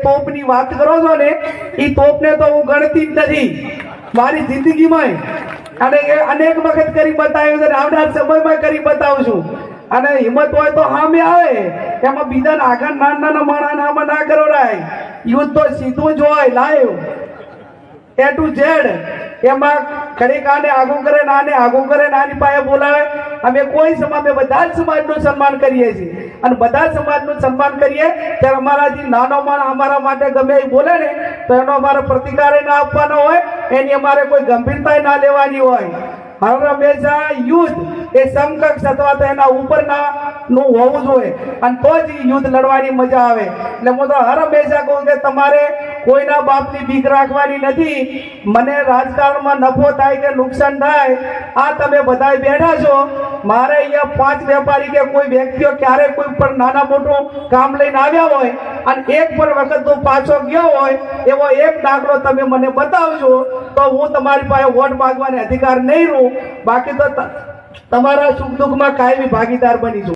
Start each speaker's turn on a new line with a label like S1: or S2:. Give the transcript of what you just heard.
S1: તોપની વાત કરો છો ને એ તોપને તો હું ગણતી જ નથી મારી જિંદગીમાં, અને એ અનેક વખત કરી બતાવ્યું છે, આવનાર સમયમાં કરી બતાવું છું. અને હિંમત હોય તો સામે આવે, એમાં બીજાને આગળ નાના માણસ આમાં ના કરો રાય. યુદ્ધ તો સીધું જ હોય, લાઈવ A to Z. એમાં ઘડીક આને આગું કરે ને આને આગું કરે ને આની પાસે બોલાવે. અમે કોઈ સમાજ, અમે બધા જ સમાજનું સન્માન કરીએ છીએ, અને બધા સમાજનું સન્માન કરીએ ત્યારે અમારા જે નાનો માણસ અમારા માટે ગમે એ બોલે ને તો એનો અમારે પ્રતિકાર ના આપવાનો હોય, એની અમારે કોઈ ગંભીરતા ના લેવાની હોય. હર હંમેશા યુદ્ધ એ સમકક્ષ અથવા તો એના ઉપરના નું હોવું જોઈએ, અને તો જ યુદ્ધ લડવાની મજા આવે. એટલે હું તો હર હંમેશા કહું કે તમારે કોઈના બાપની બીક રાખવાની નથી. મને રાજકારણમાં નફો થાય કે નુકસાન થાય, આ તમે બધા બેઠા છો, મારે અહીંયા 5 વેપારી કે કોઈ વ્યક્તિઓ ક્યારેક કોઈ પણ નાના મોટું કામ લઈને આવ્યા હોય અને એક પણ વખત હું પાછો ગયો હોય એવો એક દાખલો તમે મને બતાવજો તો હું તમારી પાસે વોટ માંગવાની અધિકાર નહીં રહું. બાકી તો તમારા સુખ દુઃખમાં કાયમી ભાગીદાર બની છું.